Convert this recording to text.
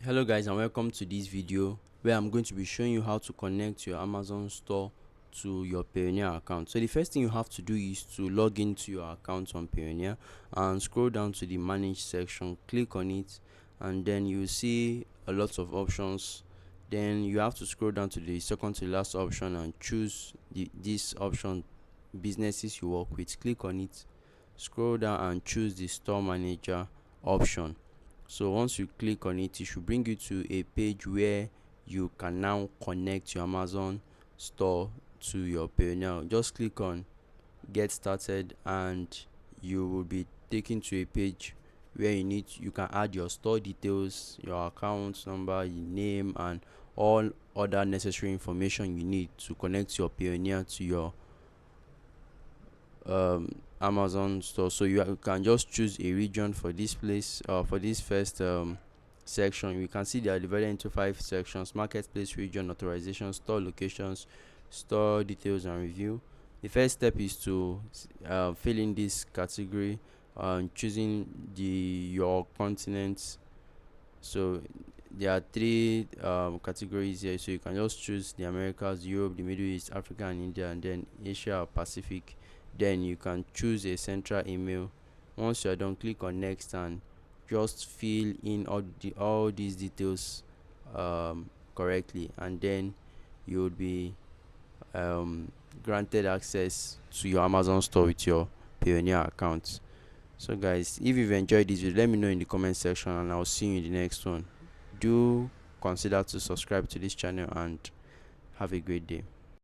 Hello guys, and welcome to this video where I'm going to be showing you how to connect your Amazon store to your Payoneer account. So the first thing you have to do is to log into your account on Payoneer and scroll down to the manage section, click on it, and then you see a lot of options. Then you have to scroll down to the second to last option and choose this option, businesses you work with. Click on it, scroll down and choose the store manager option. So once you click on it, it should bring you to a page where you can now connect your Amazon store to your Payoneer. Just click on get started and you will be taken to a page where you can add your store details, your account number, your name, and all other necessary information you need to connect your Payoneer to your Amazon store. So you can just choose a region for this place, for this first section. You can see they are divided into 5 sections: marketplace, region, authorization, store locations, store details, and review. The first step is to fill in this category, choosing your continent. So there are 3 categories here, so you can just choose the Americas, Europe, the Middle East, Africa and India, and then Asia or Pacific. Then you can choose a central email. Once you're done, click on next and just fill in all these details correctly, and then you would be granted access to your Amazon store with your Payoneer account. So guys, if you've enjoyed this video, let me know in the comment section and I'll see you in the next one. Do consider to subscribe to this channel and have a great day.